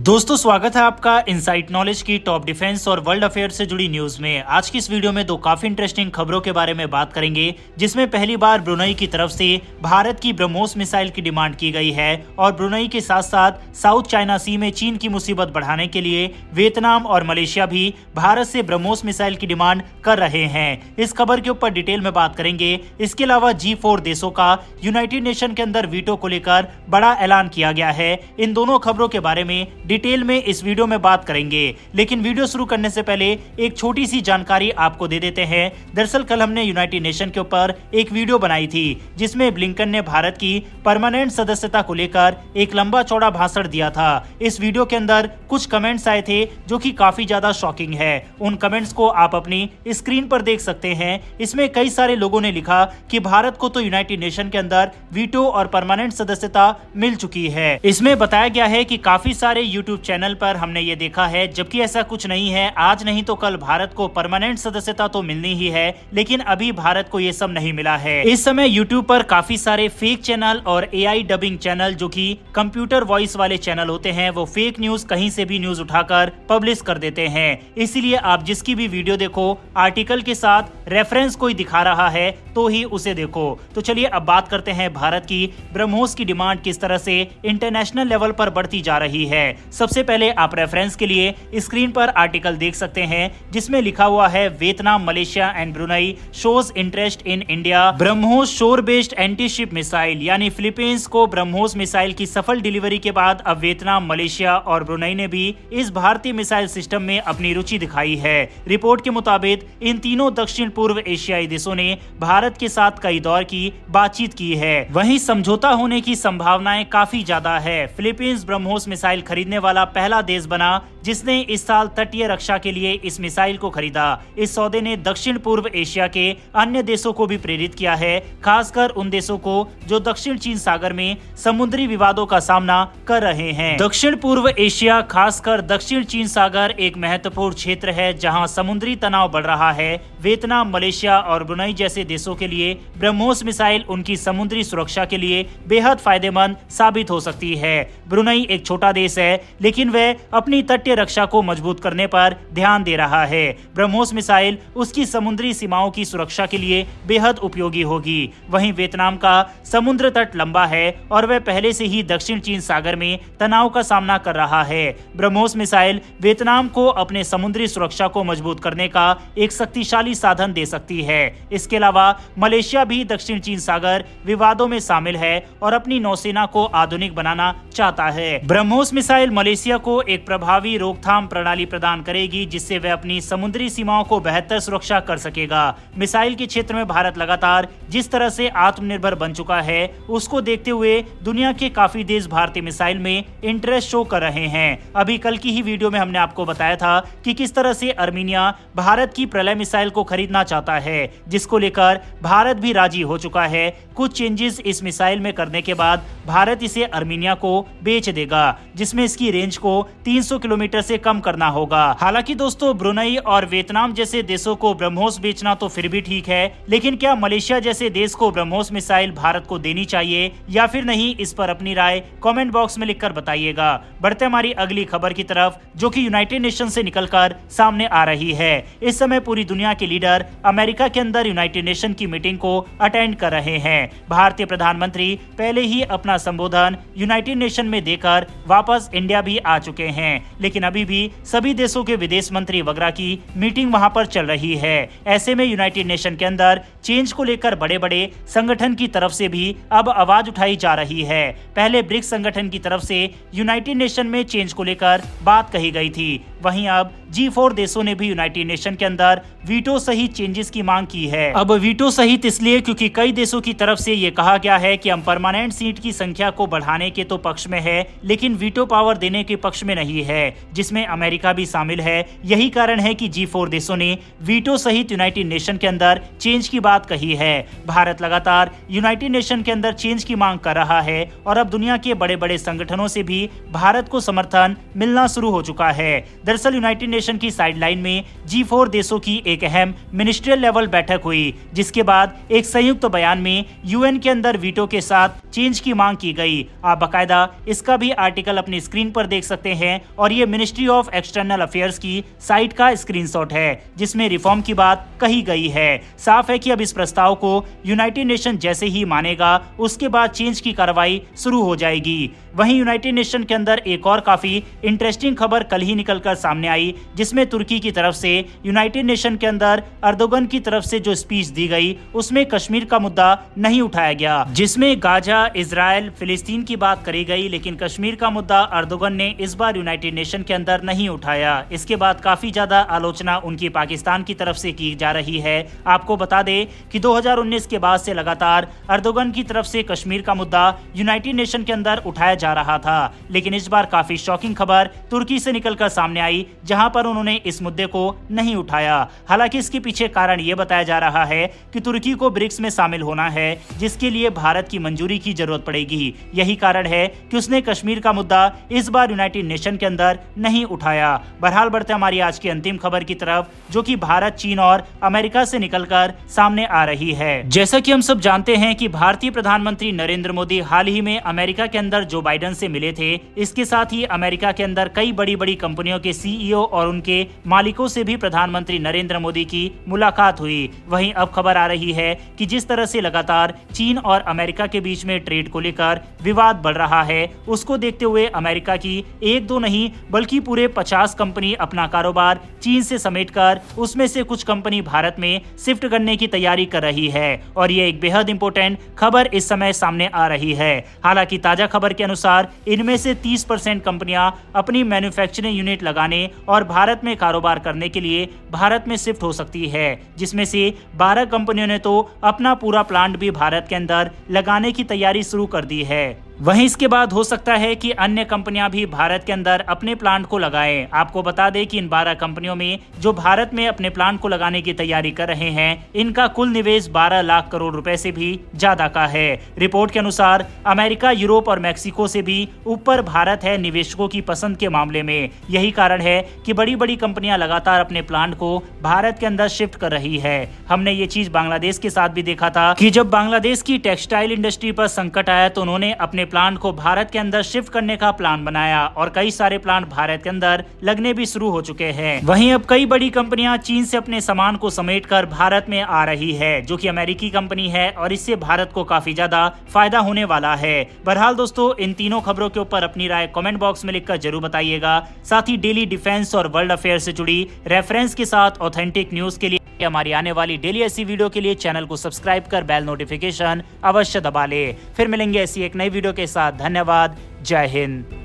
दोस्तों स्वागत है आपका इनसाइट नॉलेज की टॉप डिफेंस और वर्ल्ड अफेयर से जुड़ी न्यूज में। आज की इस वीडियो में दो काफी इंटरेस्टिंग खबरों के बारे में बात करेंगे, जिसमें पहली बार ब्रुनई की तरफ से भारत की ब्रह्मोस मिसाइल की डिमांड की गई है और ब्रुनई के साथ साथ साउथ चाइना सी में चीन की मुसीबत बढ़ाने के लिए वियतनाम और मलेशिया भी भारत से ब्रह्मोस मिसाइल की डिमांड कर रहे हैं। इस खबर के ऊपर डिटेल में बात करेंगे। इसके अलावा G4 देशों का यूनाइटेड नेशन के अंदर वीटो को लेकर बड़ा ऐलान किया गया है। इन दोनों खबरों के बारे में डिटेल में इस वीडियो में बात करेंगे, लेकिन वीडियो शुरू करने से पहले एक छोटी सी जानकारी आपको दे देते हैं। दरअसल कल हमने यूनाइटेड नेशन के ऊपर एक वीडियो बनाई थी, जिसमें ब्लिंकन ने भारत की परमानेंट सदस्यता को लेकर एक लंबा चौड़ा भाषण दिया था। इस वीडियो के अंदर कुछ कमेंट्स आए थे जो कि काफी ज्यादा शॉकिंग है। उन कमेंट्स को आप अपनी स्क्रीन पर देख सकते हैं। इसमें कई सारे लोगों ने लिखा कि भारत को तो यूनाइटेड नेशन के अंदर वीटो और परमानेंट सदस्यता मिल चुकी है। इसमें बताया गया है कि काफी सारे यूट्यूब चैनल पर हमने ये देखा है, जबकि ऐसा कुछ नहीं है। आज नहीं तो कल भारत को परमानेंट सदस्यता तो मिलनी ही है, लेकिन अभी भारत को ये सब नहीं मिला है। इस समय यूट्यूब पर काफी सारे फेक चैनल और AI डबिंग चैनल, जो कि कंप्यूटर वॉइस वाले चैनल होते हैं, वो फेक न्यूज कहीं से भी न्यूज उठाकर पब्लिश कर देते हैं। इसीलिए आप जिसकी भी वीडियो देखो, आर्टिकल के साथ रेफरेंस कोई दिखा रहा है तो ही उसे देखो। तो चलिए अब बात करते हैं भारत की ब्रह्मोस की डिमांड किस तरह से इंटरनेशनल लेवल पर बढ़ती जा रही है। सबसे पहले आप रेफरेंस के लिए स्क्रीन पर आर्टिकल देख सकते हैं, जिसमें लिखा हुआ है Vietnam, Malaysia and Brunei shows interest in India BrahMos शोर बेस्ड एंटी शिप मिसाइल। यानी फिलीपींस को ब्रह्मोस मिसाइल की सफल डिलीवरी के बाद अब वियतनाम, मलेशिया और ब्रुनई ने भी इस भारतीय मिसाइल सिस्टम में अपनी रुचि दिखाई है। रिपोर्ट के मुताबिक इन तीनों दक्षिण पूर्व एशियाई देशों ने भारत के साथ कई दौर की बातचीत की है। वहीं समझौता होने की संभावनाएं काफी ज्यादा है। फिलीपींस ब्रह्मोस मिसाइल खरीदने वाला पहला देश बना जिसने इस साल तटीय रक्षा के लिए इस मिसाइल को खरीदा। इस सौदे ने दक्षिण पूर्व एशिया के अन्य देशों को भी प्रेरित किया है, खासकर उन देशों को जो दक्षिण चीन सागर में समुद्री विवादों का सामना कर रहे हैं। दक्षिण पूर्व एशिया, खासकर दक्षिण चीन सागर, एक महत्वपूर्ण क्षेत्र है जहां समुद्री तनाव बढ़ रहा है। वियतनाम, मलेशिया और ब्रुनई जैसे देशों के लिए ब्रह्मोस मिसाइल उनकी समुद्री सुरक्षा के लिए बेहद फायदेमंद साबित हो सकती है। ब्रुनई एक छोटा देश है, लेकिन वह अपनी तटीय रक्षा को मजबूत करने पर ध्यान दे रहा है। ब्रह्मोस मिसाइल उसकी समुद्री सीमाओं की सुरक्षा के लिए बेहद उपयोगी होगी। वहीं वियतनाम का समुद्र तट लंबा है और वह पहले से ही दक्षिण चीन सागर में तनाव का सामना कर रहा है। ब्रह्मोस मिसाइल वियतनाम को अपने समुद्री सुरक्षा को मजबूत करने का एक शक्तिशाली साधन दे सकती है। इसके अलावा मलेशिया भी दक्षिण चीन सागर विवादों में शामिल है और अपनी नौसेना को आधुनिक बनाना चाहता है। ब्रह्मोस मिसाइल मलेशिया को एक प्रभावी रोकथाम प्रणाली प्रदान करेगी, जिससे वह अपनी समुद्री सीमाओं को बेहतर सुरक्षा कर सकेगा। मिसाइल के क्षेत्र में भारत लगातार जिस तरह से आत्मनिर्भर बन चुका है, उसको देखते हुए दुनिया के काफी देश भारतीय मिसाइल में इंटरेस्ट शो कर रहे हैं। अभी कल की ही वीडियो में हमने आपको बताया था कि किस तरह से अर्मीनिया भारत की प्रलय मिसाइल को खरीदना चाहता है, जिसको लेकर भारत भी राजी हो चुका है। कुछ चेंजेस इस मिसाइल में करने के बाद भारत इसे अर्मीनिया को बेच देगा, जिसमें इसकी रेंज को 300 किलोमीटर से कम करना होगा। हालांकि दोस्तों, ब्रुनई और वियतनाम जैसे देशों को ब्रह्मोस बेचना तो फिर भी ठीक है, लेकिन क्या मलेशिया जैसे देश को ब्रह्मोस मिसाइल भारत को देनी चाहिए या फिर नहीं? इस पर अपनी राय कमेंट बॉक्स में लिखकर बताइएगा। बढ़ते हमारी अगली खबर की तरफ, जो कि यूनाइटेड नेशन से निकलकर सामने आ रही है। इस समय पूरी दुनिया के लीडर अमेरिका के अंदर यूनाइटेड नेशन की मीटिंग को अटेंड कर रहे हैं। भारतीय प्रधानमंत्री पहले ही अपना संबोधन यूनाइटेड नेशन में देकर वापस इंडिया भी आ चुके हैं, लेकिन अभी भी सभी देशों के विदेश मंत्री वगैरह की मीटिंग वहां पर चल रही है। ऐसे में यूनाइटेड नेशन के अंदर चेंज को लेकर बड़े बड़े संगठन की तरफ से भी अब आवाज उठाई जा रही है। पहले ब्रिक्स संगठन की तरफ से यूनाइटेड नेशन में चेंज को लेकर बात कही गई थी, वहीं अब G4 देशों ने भी यूनाइटेड नेशन के अंदर वीटो सहित चेंजेस की मांग की है। अब वीटो सहित इसलिए क्योंकि कई देशों की तरफ से ये कहा गया है कि हम परमानेंट सीट की संख्या को बढ़ाने के तो पक्ष में है, लेकिन वीटो पावर देने के पक्ष में नहीं है, जिसमें अमेरिका भी शामिल है। यही कारण है कि G4 देशों ने वीटो सहित यूनाइटेड नेशन के अंदर चेंज की बात कही है। भारत लगातार यूनाइटेड नेशन के अंदर चेंज की मांग कर रहा है और अब दुनिया के बड़े बड़े संगठनों से भी भारत को समर्थन मिलना शुरू हो चुका है। दरअसल यूनाइटेड नेशन की साइडलाइन में G4 देशों की एक अहम मिनिस्ट्रियल लेवल बैठक हुई, जिसके बाद एक संयुक्त बयान में यूएन के अंदर वीटो के साथ चेंज की मांग की गई। आप बाकायदा इसका भी आर्टिकल अपनी स्क्रीन पर देख सकते हैं और ये मिनिस्ट्री ऑफ एक्सटर्नल अफेयर्स की साइट का स्क्रीनशॉट है, जिसमें रिफॉर्म की बात कही गई है। साफ है कि अब इस प्रस्ताव को यूनाइटेड नेशन जैसे ही मानेगा उसके बाद चेंज की कार्रवाई शुरू हो जाएगी। वहीं यूनाइटेड नेशन के अंदर एक और काफी इंटरेस्टिंग खबर कल ही निकलकर सामने आई, जिसमें तुर्की की तरफ से यूनाइटेड नेशन के अंदर अर्दोगन की तरफ से जो स्पीच दी गई उसमें कश्मीर का मुद्दा नहीं उठाया गया, जिसमें गाजा, इजराइल, फिलिस्तीन की बात करी गई, लेकिन कश्मीर का मुद्दा अर्दोगन ने इस बार यूनाइटेड नेशन के अंदर नहीं उठाया। इसके बाद काफी ज्यादा आलोचना उनकी पाकिस्तान की तरफ से की जा रही है। आपको बता दें कि 2019 के बाद से लगातार अर्दोगन की तरफ से कश्मीर का मुद्दा यूनाइटेड नेशन के अंदर उठाया जा रहा था, लेकिन इस बार काफी शॉकिंग खबर तुर्की से निकलकर सामने आई, जहां पर उन्होंने इस मुद्दे को नहीं उठाया। हालांकि इसके पीछे कारण यह बताया जा रहा है कि तुर्की को ब्रिक्स में शामिल होना है, जिसके लिए भारत की मंजूरी की जरूरत पड़ेगी। यही कारण है कि उसने कश्मीर का मुद्दा इस बार यूनाइटेड नेशन के अंदर नहीं उठाया। बहरहाल बढ़ते हमारी आज की अंतिम खबर की तरफ, जो कि भारत, चीन और अमेरिका से निकलकर सामने आ रही है। जैसा कि हम सब जानते हैं कि भारतीय प्रधानमंत्री नरेंद्र मोदी हाल ही में अमेरिका के अंदर जो बाइडेन से मिले थे। इसके साथ ही अमेरिका के अंदर कई बड़ी बड़ी कंपनियों के सीईओ और उनके मालिकों से भी प्रधानमंत्री नरेंद्र मोदी की मुलाकात हुई। वहीं अब खबर आ रही है कि जिस तरह से लगातार चीन और अमेरिका के बीच में ट्रेड को लेकर विवाद बढ़ रहा है, उसको देखते हुए अमेरिका की एक दो नहीं बल्कि पूरे 50 कंपनी अपना कारोबार चीन से समेटकर उसमें से कुछ कंपनी भारत में शिफ्ट करने की तैयारी कर रही है। और ये एक बेहद इंपॉर्टेंट खबर इस समय सामने आ रही है। हालांकि ताजा खबर के अनुसार इनमें से 30% कंपनियां अपनी मैन्युफैक्चरिंग यूनिट लगाने और भारत में कारोबार करने के लिए भारत में शिफ्ट हो सकती है, जिसमें से 12 कंपनियों ने तो अपना पूरा प्लांट भी भारत के अंदर लगाने की तैयारी शुरू कर दी है। वहीं इसके बाद हो सकता है कि अन्य कंपनियां भी भारत के अंदर अपने प्लांट को लगाएं। आपको बता दें कि इन 12 कंपनियों में जो भारत में अपने प्लांट को लगाने की तैयारी कर रहे हैं, इनका कुल निवेश 12 लाख करोड़ रुपए से भी ज्यादा का है। रिपोर्ट के अनुसार अमेरिका, यूरोप और मैक्सिको से भी ऊपर भारत है निवेशकों की पसंद के मामले में। यही कारण है कि बड़ी बड़ी कंपनियां लगातार अपने प्लांट को भारत के अंदर शिफ्ट कर रही है। हमने ये चीज बांग्लादेश के साथ भी देखा था कि जब बांग्लादेश की टेक्सटाइल इंडस्ट्री पर संकट आया तो उन्होंने अपने प्लांट को भारत के अंदर शिफ्ट करने का प्लान बनाया और कई सारे प्लांट भारत के अंदर लगने भी शुरू हो चुके हैं। वहीं अब कई बड़ी कंपनियां चीन से अपने सामान को समेटकर भारत में आ रही है, जो कि अमेरिकी कंपनी है और इससे भारत को काफी ज्यादा फायदा होने वाला है। बहरहाल दोस्तों, इन तीनों खबरों के ऊपर अपनी राय कमेंट बॉक्स में लिखकर जरूर बताइएगा। साथ ही डेली डिफेंस और वर्ल्ड अफेयर से जुड़ी रेफरेंस के साथ ऑथेंटिक न्यूज के लिए हमारी आने वाली डेली ऐसी वीडियो के लिए चैनल को सब्सक्राइब कर बेल नोटिफिकेशन अवश्य दबा ले। फिर मिलेंगे ऐसी एक नई वीडियो के साथ। धन्यवाद। जय हिंद।